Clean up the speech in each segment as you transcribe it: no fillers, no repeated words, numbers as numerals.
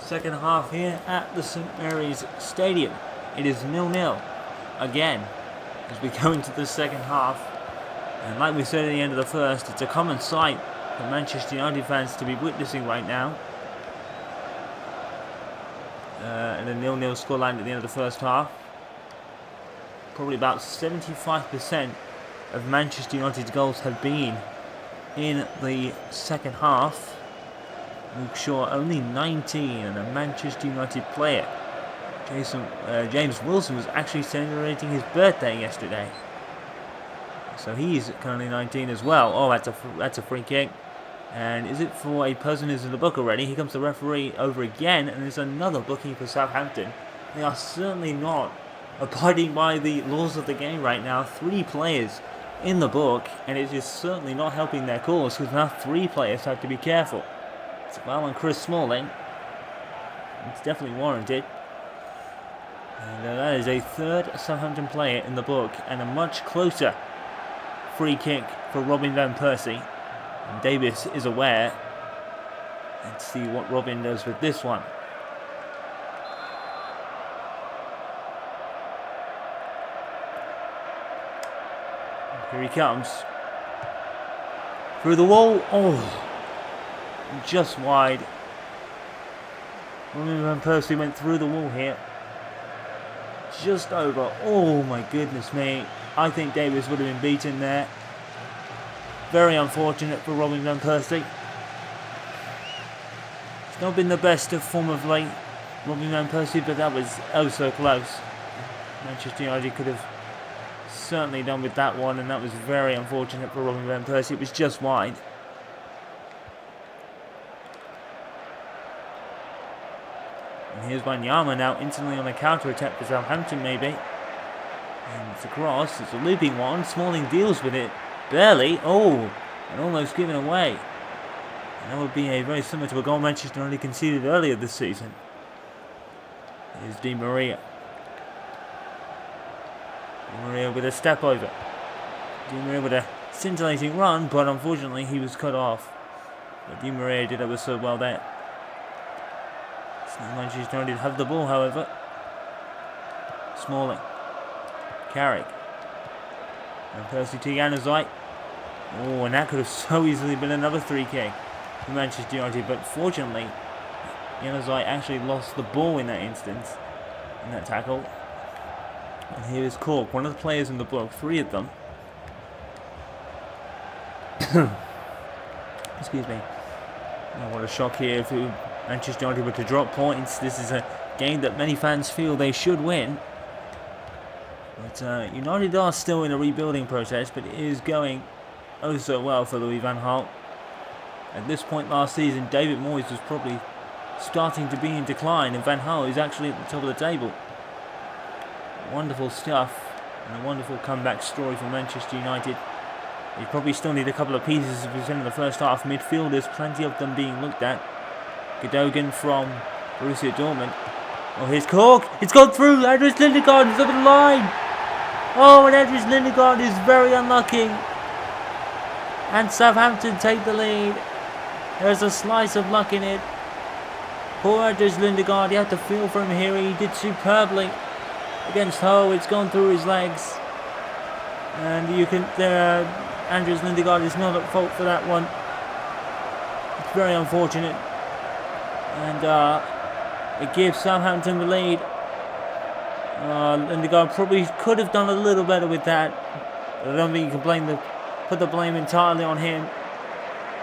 Second half here at the St Mary's Stadium. It is 0-0 again as we go into the second half. And like we said at the end of the first, it's a common sight for Manchester United fans to be witnessing right now. And a 0-0 scoreline at the end of the first half. Probably about 75% of Manchester United's goals have been in the second half. Luke Shaw only 19, and a Manchester United player. James Wilson was actually celebrating his birthday yesterday, so he's currently 19 as well. Oh, that's a free kick, and is it for a person who's in the book already? Here comes the referee over again, and there's another booking for Southampton. They are certainly not abiding by the laws of the game right now. 3 players in the book, and it is certainly not helping their cause because now 3 players have to be careful. It's a foul on Chris Smalling. It's definitely warranted. And that is a 3rd Southampton player in the book, and a much closer free kick for Robin Van Persie. And Davis is aware. Let's see what Robin does with this one. Here he comes. Through the wall. Oh, just wide. Robin Van Persie went through the wall here. Just over. Oh my goodness me. I think Davis would have been beaten there. Very unfortunate for Robin Van Persie. It's not been the best of form of late, Robin Van Persie, but that was oh so close. Manchester United could have certainly done with that one, and that was very unfortunate for Robin Van Persie. It was just wide. And here's Wanyama now instantly on a counter-attack for Southampton maybe. And it's a cross, it's a looping one. Smalling deals with it, barely. Oh, and almost given away. And that would be a very similar to a goal Manchester United conceded earlier this season. Here's Di Maria. Di Maria with a step over. Di Maria with a scintillating run, but unfortunately he was cut off. But Di Maria did ever so well there. Manchester United have the ball, however. Smalling. Carrick. And Percy to Januzaj. Oh, and that could have so easily been another 3-kick for Manchester United, but fortunately, Januzaj actually lost the ball in that instance, in that tackle. And here is Cork, one of the players in the book, 3 of them. Excuse me. Oh, what a shock here for Manchester United were to drop points. This is a game that many fans feel they should win. But United are still in a rebuilding process, but it is going oh so well for Louis Van Gaal. At this point last season, David Moyes was probably starting to be in decline, and Van Gaal is actually at the top of the table. Wonderful stuff, and a wonderful comeback story for Manchester United. You probably still need a couple of pieces of in the first half. Midfielders, plenty of them being looked at. Gundogan from Borussia Dortmund. Oh, here's Cork. It's gone through. Andries Lindegaard is over the line. Oh, and Andries Lindegaard is very unlucky. And Southampton take the lead. There's a slice of luck in it. Poor Andries Lindegaard. You have to feel for him here. He did superbly against Hull. It's gone through his legs. And you can... Andries Lindegaard is not at fault for that one. It's very unfortunate. And it gives Southampton the lead. Lindegaard probably could have done a little better with that. I don't think you can put the blame entirely on him.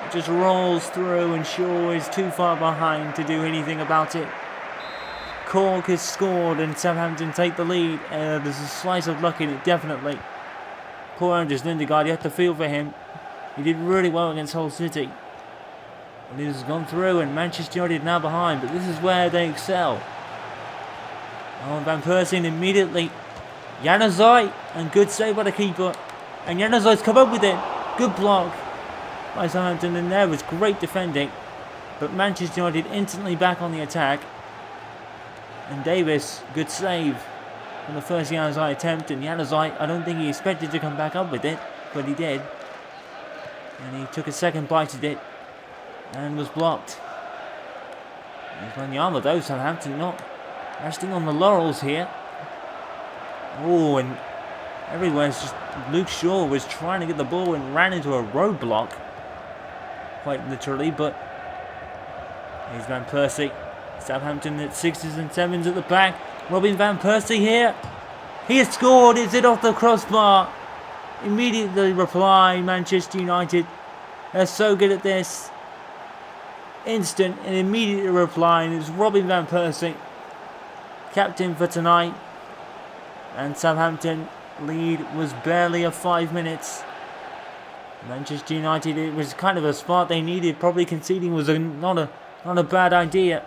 It just rolls through, and Shaw is too far behind to do anything about it. Cork has scored, and Southampton take the lead. There's a slice of luck in it, definitely. Poor Andries Lindegaard, you have to feel for him. He did really well against Hull City. And this has gone through, and Manchester United now behind, but this is where they excel. Oh, Van Persie immediately. Januzaj, and good save by the keeper. And Januzaj's come up with it. Good block by Southampton, and there was great defending. But Manchester United instantly back on the attack. And Davis, good save on the first Januzaj attempt. And Januzaj, I don't think he expected to come back up with it, but he did. And he took a second bite at it and was blocked. Wanyama though, Southampton not resting on the laurels here. Oh, and everywhere's just Luke Shaw was trying to get the ball and ran into a roadblock. Quite literally, but here's Van Persie. Southampton at 6s and 7s at the back. Robin Van Persie here. He has scored. Is it off the crossbar? Immediately reply, Manchester United. They're so good at this. Instant and immediate reply, and it's Robin Van Persie, captain for tonight. And Southampton lead was barely of 5 minutes. Manchester United, it was kind of a spot they needed. Probably conceding was not a bad idea.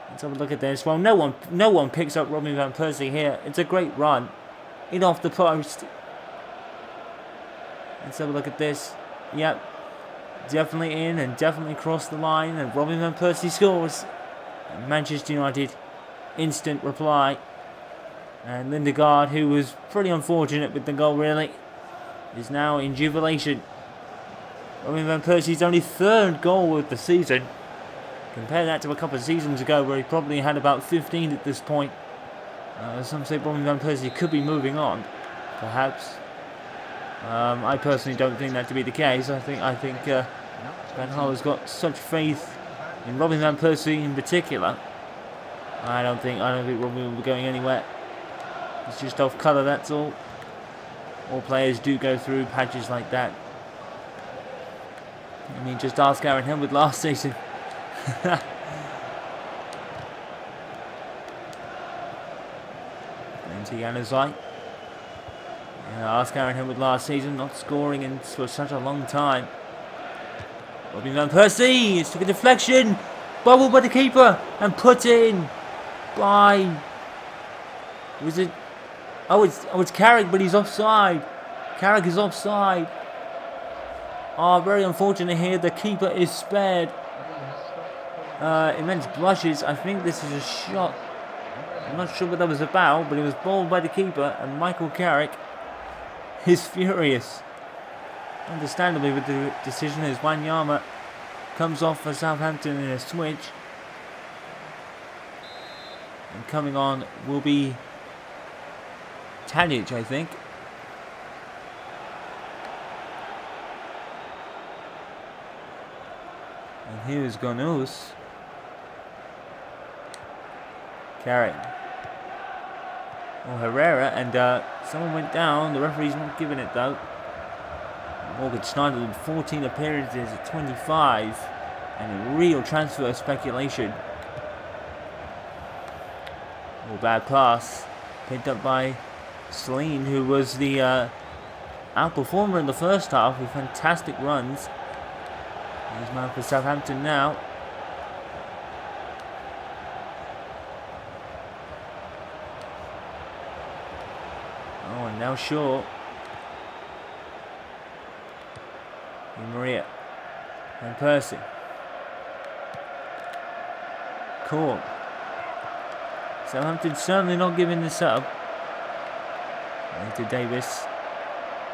Let's have a look at this. Well, no one picks up Robin Van Persie here. It's a great run, in off the post. Let's have a look at this. Yep, definitely in and definitely crossed the line. And Robin Van Persie scores. And Manchester United, instant reply. And Lindegaard, who was pretty unfortunate with the goal really, is now in jubilation. Robin Van Persie's only 3rd goal of the season. Compare that to a couple of seasons ago where he probably had about 15 at this point. Some say Robin Van Persie could be moving on, perhaps. I personally don't think that to be the case. I think Van Gaal has got such faith in Robin Van Persie in particular. I don't think Robin will be going anywhere. It's just off colour, that's all. All players do go through patches like that. I mean, just ask Aaron Hillwood last season. Into Januzaj. Ask Aaron Hillwood last season, not scoring for such a long time. Robin Van Persie, it's took a deflection. Bubble by the keeper and put in by... Was it... Oh, it's Carrick, but he's offside. Carrick is offside. Oh, very unfortunate here. The keeper is spared. Immense blushes. I think this is a shot. I'm not sure what that was about, but it was balled by the keeper, and Michael Carrick is furious. Understandably with the decision, as Wanyama comes off for Southampton in a switch. And coming on will be Tadic, I think. And here's Gonus. Carrick. Or Herrera, and someone went down. The referee's not giving it though. Morgan Schneider with 14 appearances at 25, and a real transfer speculation. Oh, bad pass. Picked up by Celine, who was the outperformer in the first half with fantastic runs. He's man for Southampton now. Oh, and now Shaw. And Maria. And Percy. Cool. Southampton certainly not giving this up. To Davis.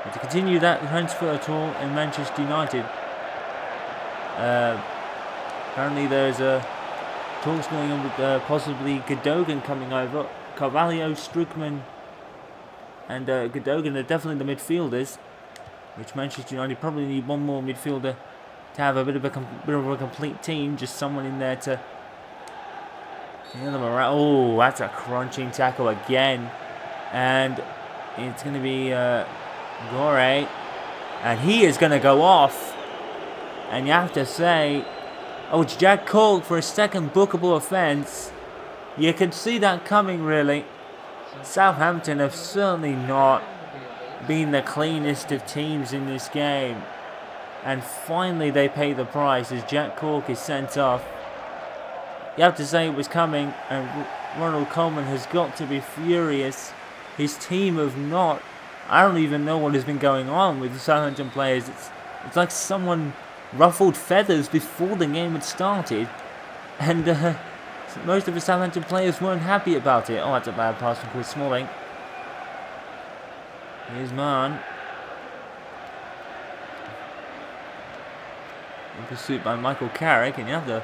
And to continue that transfer tour in Manchester United. Apparently there's talks going on with possibly Godogan coming over. Carvalho, Strukman, and Godogan are definitely the midfielders, which Manchester United probably need one more midfielder to have a bit of a complete team. Just someone in there to get them around. Oh, that's a crunching tackle again, and it's going to be Gore, and he is going to go off. And you have to say, oh, it's Jack Cork for a second bookable offence. You could see that coming, really. Southampton have certainly not been the cleanest of teams in this game. And finally they pay the price as Jack Cork is sent off. You have to say it was coming, and Ronald Koeman has got to be furious. His team have not... I don't even know what has been going on with the Southampton players. It's like someone ruffled feathers before the game had started, and most of the Southampton players weren't happy about it. Oh, that's a bad pass from Chris Smalling. Here's Mann. In pursuit by Michael Carrick, and you have to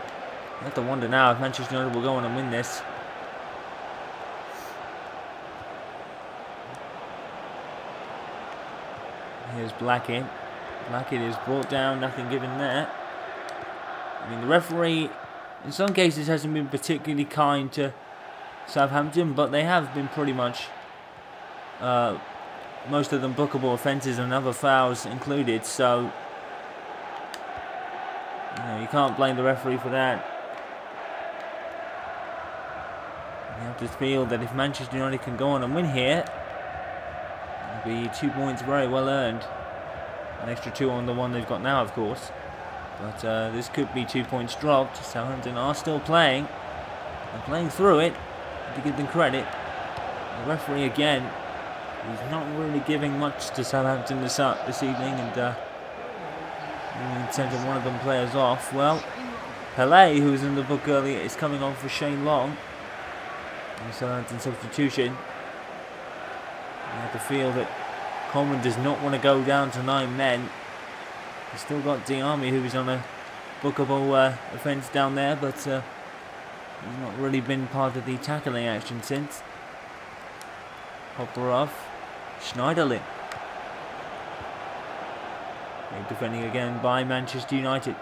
I have to wonder now if Manchester United will go on and win this. Here's Blackett. Blackett is brought down, nothing given there. I mean, the referee, in some cases, hasn't been particularly kind to Southampton, but they have been pretty much, most of them bookable offences and other fouls included, so you can't blame the referee for that. You have to feel that if Manchester United can go on and win here, it'll be 2 points very well earned. An extra 2 on the one they've got now, of course. But this could be 2 points dropped. Southampton are still playing. They're playing through it, to give them credit. The referee again, he's not really giving much to Southampton this evening, and sent one of them players off. Well, Pelé, who was in the book earlier, is coming on for Shane Long. Southampton substitution. You have to feel that Coleman does not want to go down to 9 men. He's still got Diarmi, who is on a bookable offence down there, but he's not really been part of the tackling action since. Hopper off. Schneiderlin. Defending again by Manchester United.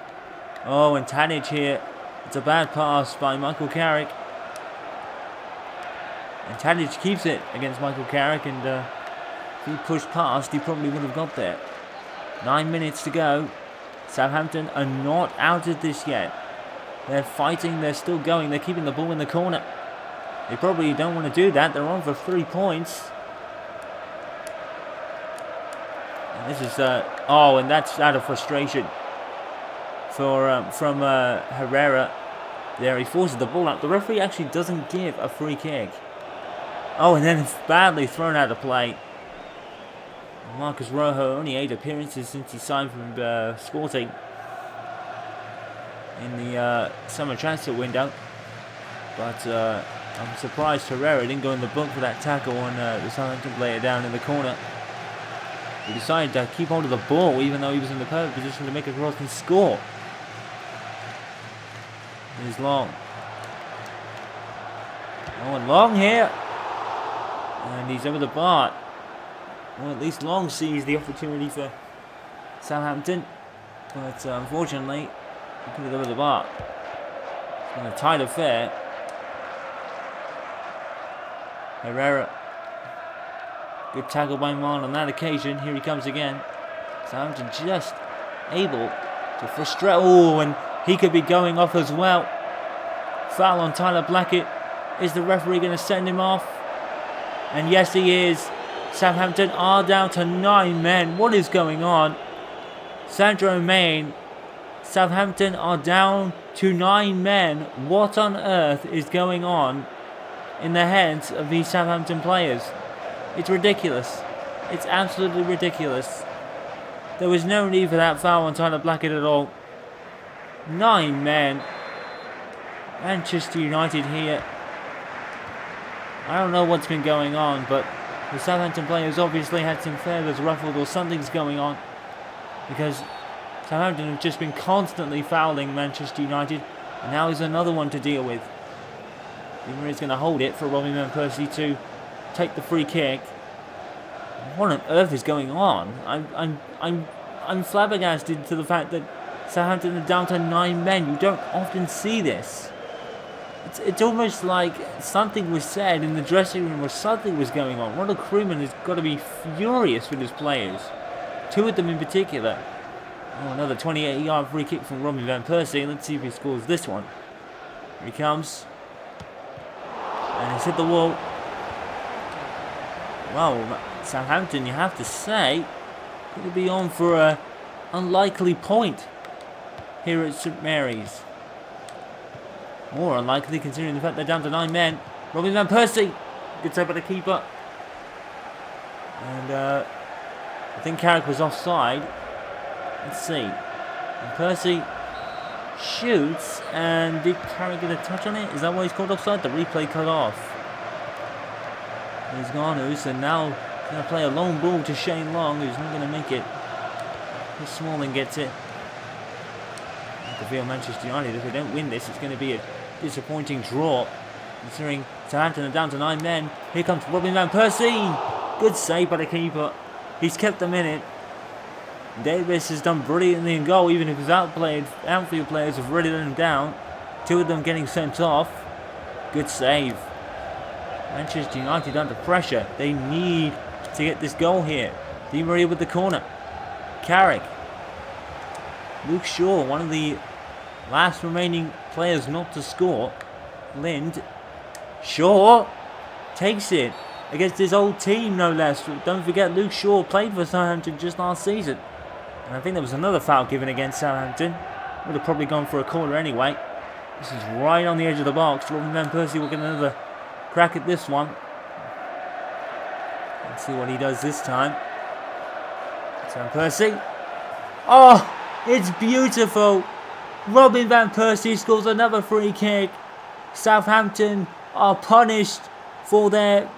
Oh, and Tadic here. It's a bad pass by Michael Carrick. And Tadic keeps it against Michael Carrick, and if he pushed past, he probably would have got there. 9 minutes to go. Southampton are not out of this yet. They're fighting, they're still going, they're keeping the ball in the corner. They probably don't want to do that, they're on for 3 points. And this is, and that's out of frustration from Herrera. There, he forces the ball out. The referee actually doesn't give a free kick. Oh, and then it's badly thrown out of play. Marcus Rojo, only 8 appearances since he signed from Sporting in the summer transfer window. But I'm surprised Herrera didn't go in the book for that tackle on the Southampton player down in the corner. He decided to keep hold of the ball even though he was in the perfect position to make a cross and score. Here's Long. Oh, and Long here. And he's over the bar. Well, at least Long sees the opportunity for Southampton. But unfortunately, he put it over the bar. It's been a tight affair. Herrera. Good tackle by Marlon on that occasion. Here he comes again. Southampton just able to frustrate. Oh, and he could be going off as well. Foul on Tyler Blackett. Is the referee going to send him off? And yes, he is. Southampton are down to 9 men. What is going on? Sandro Main. Southampton are down to 9 men. What on earth is going on in the heads of these Southampton players? It's ridiculous. It's absolutely ridiculous. There was no need for that foul on Tyler Blackett at all. 9 men. Manchester United here. I don't know what's been going on, but the Southampton players obviously had some feathers ruffled or something's going on, because Southampton have just been constantly fouling Manchester United, and now there's another one to deal with. Di Maria's going to hold it for Louis Van Gaal to take the free kick. What on earth is going on? I'm flabbergasted to the fact that Southampton are down to 9 men. You don't often see this. It's almost like something was said in the dressing room or something was going on. Ronald Koeman has got to be furious with his players. 2 of them in particular. Oh, another 28-yard free kick from Louis Van Gaal. Let's see if he scores this one. Here he comes. And he's hit the wall. Well, Southampton, you have to say, could be on for an unlikely point here at St Mary's. More unlikely considering the fact they're down to 9 men. Robin Van Persie. Good save by the keeper. And I think Carrick was offside. Let's see. Van Persie shoots. And did Carrick get a touch on it? Is that why he's called offside? The replay cut off. He's gone, and now going to play a long ball to Shane Long, who's not going to make it. Smalling gets it. I feel Manchester United, if they don't win this, it's going to be a disappointing draw. Considering Southampton are down to 9 men. Here comes Robin Van Persie. Good save by the keeper. He's kept them in it. Davis has done brilliantly in goal, even if his outfield players have really let him down. 2 of them getting sent off. Good save. Manchester United under pressure. They need to get this goal here. Di Maria with the corner. Carrick. Luke Shaw, one of the last remaining players not to score. Lind. Shaw takes it against his old team, no less. Don't forget, Luke Shaw played for Southampton just last season. And I think there was another foul given against Southampton. Would have probably gone for a corner anyway. This is right on the edge of the box. Robin Van Persie will get another crack at this one. Let's see what he does this time. It's Van Persie. Oh, it's beautiful. Robin Van Persie scores another free kick. Southampton are punished for their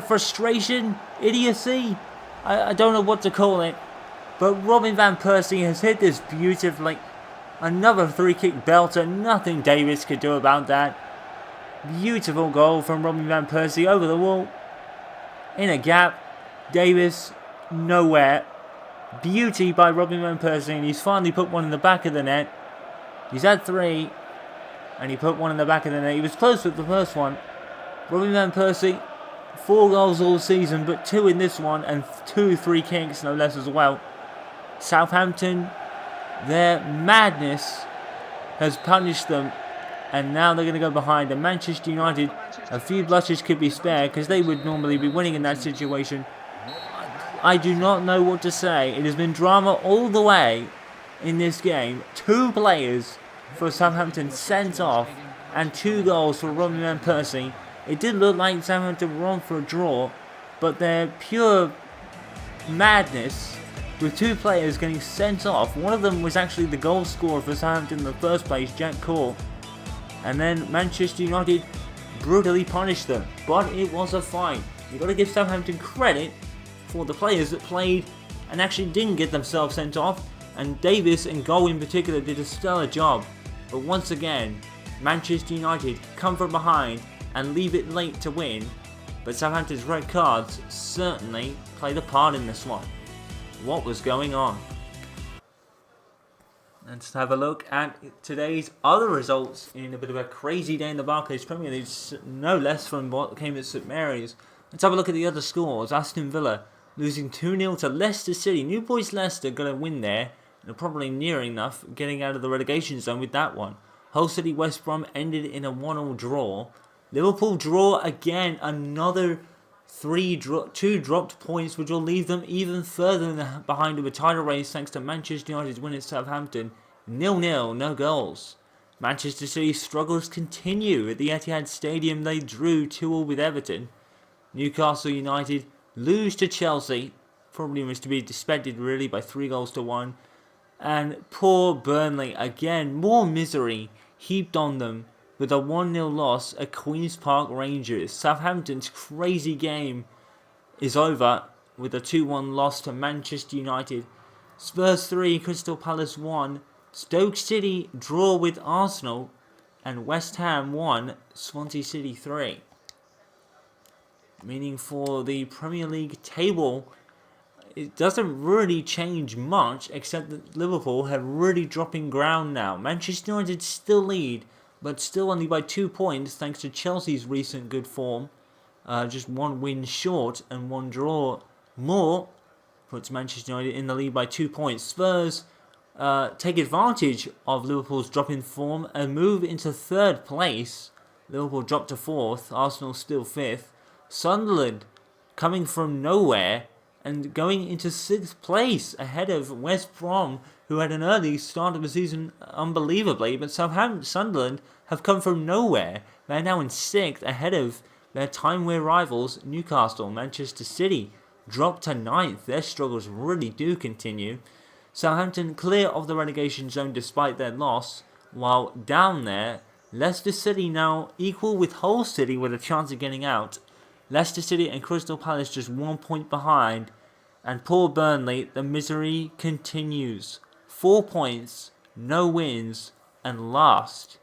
frustration, idiocy. I don't know what to call it. But Robin Van Persie has hit this beautifully. Another free kick belter. Nothing Davis could do about that. Beautiful goal from Robin Van Persie over the wall. In a gap. Davis nowhere. Beauty by Robin Van Persie. And he's finally put one in the back of the net. He's had 3. And he put one in the back of the net. He was close with the first one. Robin Van Persie, 4 goals all season, but 2 in this one, and 2 free kicks, no less as well. Southampton, their madness has punished them, and now they're going to go behind. And Manchester United, a few blushes could be spared, because they would normally be winning in that situation. I do not know what to say. It has been drama all the way in this game. 2 players for Southampton sent off, and 2 goals for Robin Van Persie. It did look like Southampton were on for a draw, but their pure madness with 2 players getting sent off. One of them was actually the goal scorer for Southampton in the first place, Jack Corr. And then Manchester United brutally punished them. But it was a fight. You've got to give Southampton credit for the players that played and actually didn't get themselves sent off. And Davis in goal in particular did a stellar job. But once again, Manchester United come from behind and leave it late to win. But Southampton's red cards certainly played a part in this one. What was going on? Let's have a look at today's other results in a bit of a crazy day in the Barclays Premier League, no less from what came at St Mary's. Let's have a look at the other scores. Aston Villa losing 2-0 to Leicester City. New boys Leicester going to win there. They're probably near enough getting out of the relegation zone with that one. Hull City West Brom ended in a 1-1 draw. Liverpool draw again, another 2 dropped points, which will leave them even further behind with a title race thanks to Manchester United's win at Southampton. 0-0, no goals. Manchester City's struggles continue. At the Etihad Stadium, they drew 2-2 with Everton. Newcastle United lose to Chelsea. Probably was to be expected really by 3-1. And poor Burnley, again, more misery heaped on them with a 1-0 loss at Queen's Park Rangers. Southampton's crazy game is over with a 2-1 loss to Manchester United. Spurs 3, Crystal Palace 1. Stoke City draw with Arsenal. And West Ham 1, Swansea City 3. Meaning for the Premier League table, it doesn't really change much, except that Liverpool have really dropping ground now. Manchester United still lead, but still only by 2 points thanks to Chelsea's recent good form. Just 1 win short and 1 draw more puts Manchester United in the lead by 2 points. Spurs take advantage of Liverpool's drop in form and move into 3rd place. Liverpool dropped to 4th, Arsenal still 5th. Sunderland coming from nowhere and going into 6th place ahead of West Brom, who had an early start of the season unbelievably, but Sunderland have come from nowhere. They're now in 6th ahead of their time-wear rivals Newcastle. Manchester City dropped to 9th. Their struggles really do continue. Southampton clear of the relegation zone despite their loss, while down there, Leicester City now equal with Hull City with a chance of getting out. Leicester City and Crystal Palace just 1 point behind. And poor Burnley, the misery continues. 4 points, no wins, and last